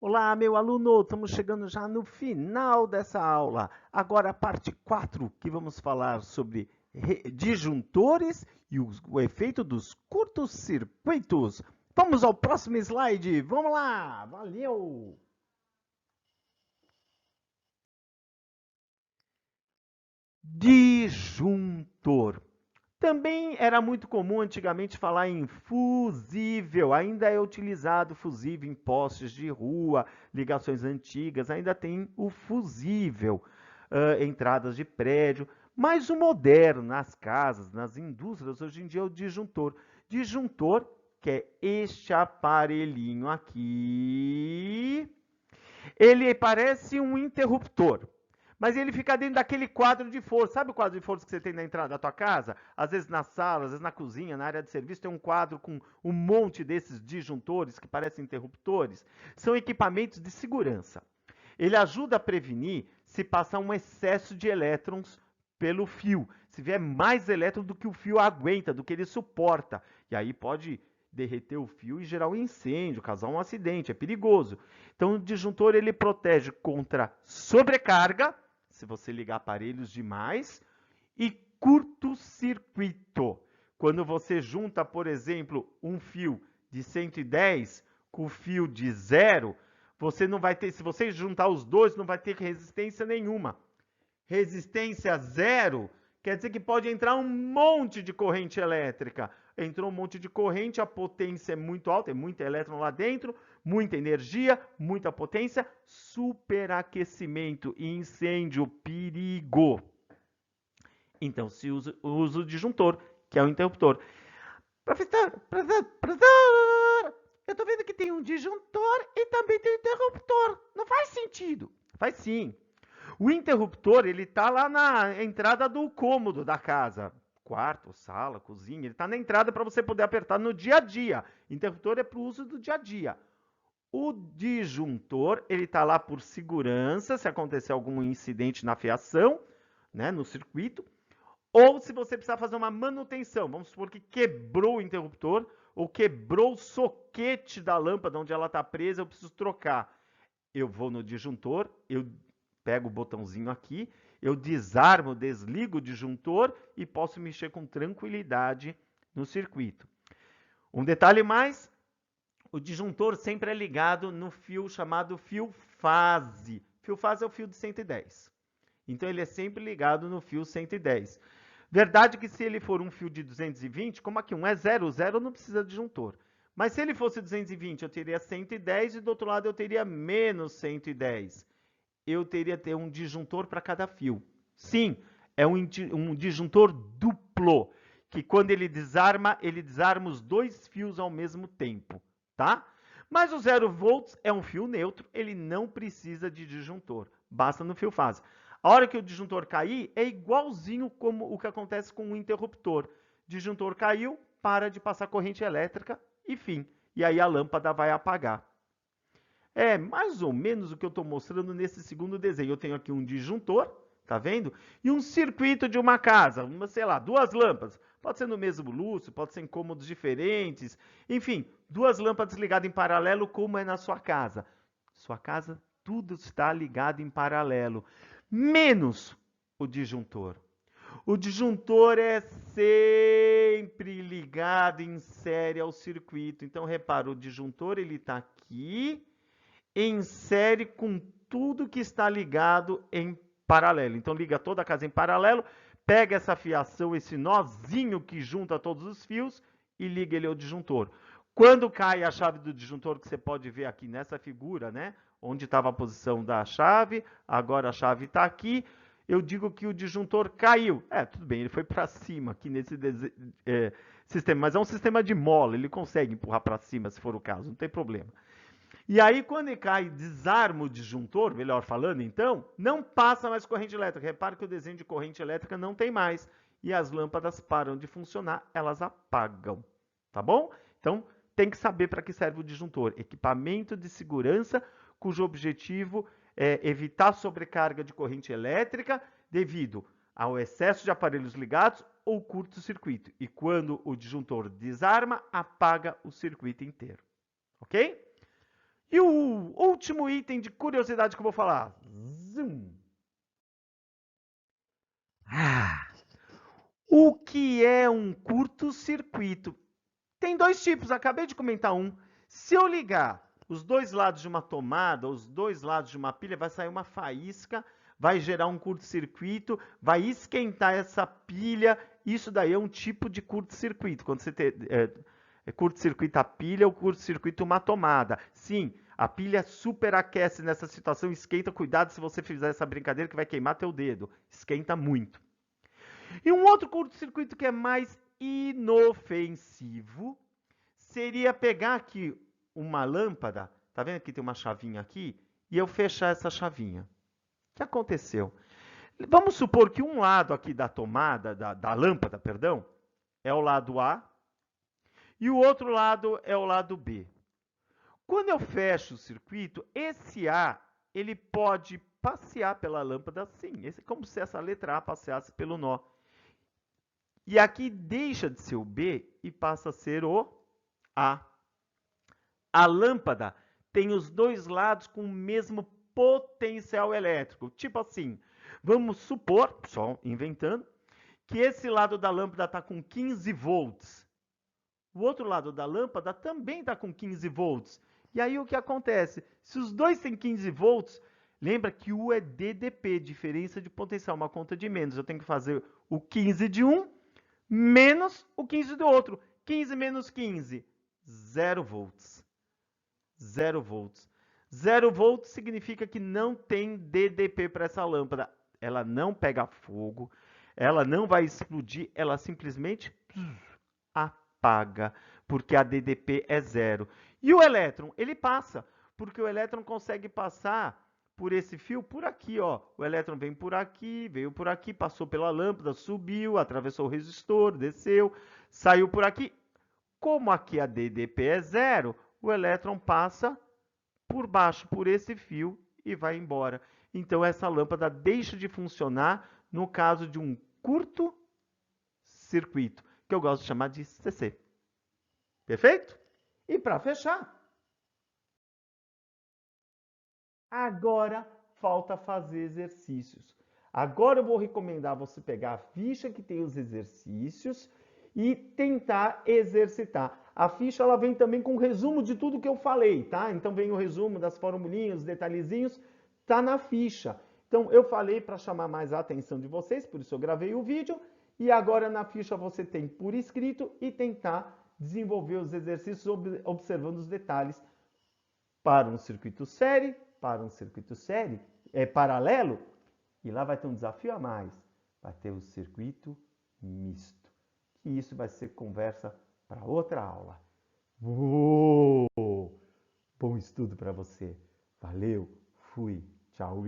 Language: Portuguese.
Olá, meu aluno, estamos chegando já no final dessa aula. Agora a parte 4, que vamos falar sobre disjuntores e o efeito dos curtos-circuitos. Vamos ao próximo slide. Vamos lá. Valeu. Disjuntor. Também era muito comum antigamente falar em fusível, ainda é utilizado fusível em postes de rua, ligações antigas, ainda tem o fusível, entradas de prédio, mas o moderno nas casas, nas indústrias, hoje em dia é o disjuntor. Disjuntor, que é este aparelhinho aqui, ele parece um interruptor. Mas ele fica dentro daquele quadro de força. Sabe o quadro de força que você tem na entrada da tua casa? Às vezes na sala, às vezes na cozinha, na área de serviço, tem um quadro com um monte desses disjuntores que parecem interruptores. São equipamentos de segurança. Ele ajuda a prevenir se passar um excesso de elétrons pelo fio. Se vier mais elétrons do que o fio aguenta, do que ele suporta. E aí pode derreter o fio e gerar um incêndio, causar um acidente, é perigoso. Então o disjuntor ele protege contra sobrecarga, se você ligar aparelhos demais, e curto-circuito. Quando você junta, por exemplo, um fio de 110 com o fio de 0, você não vai ter, se você juntar os dois, não vai ter resistência nenhuma. Resistência zero quer dizer que pode entrar um monte de corrente elétrica. Entrou um monte de corrente, a potência é muito alta, é muito elétron lá dentro, muita energia, muita potência, superaquecimento, incêndio, perigo. Então se usa o disjuntor, que é o interruptor. Professor, eu tô vendo que tem um disjuntor e também tem um interruptor. Não faz sentido. Faz sim. O interruptor, ele tá lá na entrada do cômodo da casa. Quarto, sala, cozinha, ele tá na entrada para você poder apertar no dia a dia. Interruptor é para o uso do dia a dia. O disjuntor, ele tá lá por segurança, se acontecer algum incidente na fiação, né, no circuito, ou se você precisar fazer uma manutenção. Vamos supor que quebrou o interruptor ou quebrou o soquete da lâmpada onde ela está presa, eu preciso trocar. Eu vou no disjuntor, eu pego o botãozinho aqui, eu desarmo, desligo o disjuntor e posso mexer com tranquilidade no circuito. Um detalhe mais, o disjuntor sempre é ligado no fio chamado fio fase. Fio fase é o fio de 110. Então ele é sempre ligado no fio 110. Verdade que se ele for um fio de 220, como aqui um é 0, 0 não precisa de disjuntor. Mas se ele fosse 220, eu teria 110 e do outro lado eu teria menos 110. Eu teria que ter um disjuntor para cada fio. Sim, é um disjuntor duplo, que quando ele desarma os dois fios ao mesmo tempo, tá? Mas o 0 volts é um fio neutro, ele não precisa de disjuntor, basta no fio fase. A hora que o disjuntor cair, é igualzinho como o que acontece com o interruptor. Disjuntor caiu, para de passar corrente elétrica e fim. E aí a lâmpada vai apagar. É mais ou menos o que eu estou mostrando nesse segundo desenho. Eu tenho aqui um disjuntor, tá vendo? E um circuito de uma casa, sei lá, duas lâmpadas. Pode ser no mesmo lúcio, pode ser em cômodos diferentes. Enfim, duas lâmpadas ligadas em paralelo, como é na sua casa. Sua casa, tudo está ligado em paralelo, menos o disjuntor. O disjuntor é sempre ligado em série ao circuito. Então, repara, o disjuntor ele está aqui em série com tudo que está ligado em paralelo. Então liga toda a casa em paralelo, pega essa fiação, esse nozinho que junta todos os fios e liga ele ao disjuntor. Quando cai a chave do disjuntor, que você pode ver aqui nessa figura, né? Onde estava a posição da chave, agora a chave está aqui. Eu digo que o disjuntor caiu. Tudo bem, ele foi para cima aqui nesse sistema, mas é um sistema de mola, ele consegue empurrar para cima se for o caso, não tem problema. E aí, quando ele cai, desarma o disjuntor, melhor falando, então, não passa mais corrente elétrica. Repare que o desenho de corrente elétrica não tem mais. E as lâmpadas param de funcionar, elas apagam. Tá bom? Então, tem que saber para que serve o disjuntor. Equipamento de segurança cujo objetivo é evitar sobrecarga de corrente elétrica devido ao excesso de aparelhos ligados ou curto-circuito. E quando o disjuntor desarma, apaga o circuito inteiro. Ok? E o último item de curiosidade que eu vou falar. Zoom. O que é um curto-circuito? Tem dois tipos, acabei de comentar um. Se eu ligar os dois lados de uma tomada, os dois lados de uma pilha, vai sair uma faísca, vai gerar um curto-circuito, vai esquentar essa pilha. Isso daí é um tipo de curto-circuito. Quando você tem curto-circuito a pilha ou curto-circuito uma tomada. Sim, a pilha superaquece nessa situação, esquenta. Cuidado se você fizer essa brincadeira que vai queimar teu dedo. Esquenta muito. E um outro curto-circuito que é mais inofensivo seria pegar aqui uma lâmpada, tá vendo que tem uma chavinha aqui, e eu fechar essa chavinha. O que aconteceu? Vamos supor que um lado aqui da tomada, da lâmpada, perdão, é o lado A, e o outro lado é o lado B. Quando eu fecho o circuito, esse A, ele pode passear pela lâmpada assim, como se essa letra A passeasse pelo nó. E aqui deixa de ser o B e passa a ser o A. A lâmpada tem os dois lados com o mesmo potencial elétrico. Tipo assim, vamos supor, só inventando, que esse lado da lâmpada está com 15 volts. O outro lado da lâmpada também está com 15 volts. E aí o que acontece? Se os dois têm 15 volts, lembra que U é DDP, diferença de potencial, uma conta de menos. Eu tenho que fazer o 15 de um menos o 15 do outro. 15 menos 15, 0 volts. 0 volts. 0 volts significa que não tem DDP para essa lâmpada. Ela não pega fogo, ela não vai explodir, ela simplesmente apaga, porque a DDP é 0. E o elétron, ele passa, porque o elétron consegue passar por esse fio por aqui, ó. O elétron vem por aqui, veio por aqui, passou pela lâmpada, subiu, atravessou o resistor, desceu, saiu por aqui. Como aqui a DDP é 0, o elétron passa por baixo, por esse fio e vai embora. Então essa lâmpada deixa de funcionar no caso de um curto circuito, que eu gosto de chamar de CC. Perfeito? E para fechar, agora falta fazer exercícios. Agora eu vou recomendar você pegar a ficha que tem os exercícios e tentar exercitar. A ficha ela vem também com um resumo de tudo que eu falei, tá? Então vem o resumo das formulinhas, os detalhezinhos, tá na ficha. Então eu falei para chamar mais a atenção de vocês, por isso eu gravei o vídeo. E agora na ficha você tem por escrito e tentar desenvolver os exercícios observando os detalhes para um circuito série, paralelo, e lá vai ter um desafio a mais, vai ter o circuito misto. E isso vai ser conversa para outra aula. Uou! Bom estudo para você. Valeu, fui, tchau.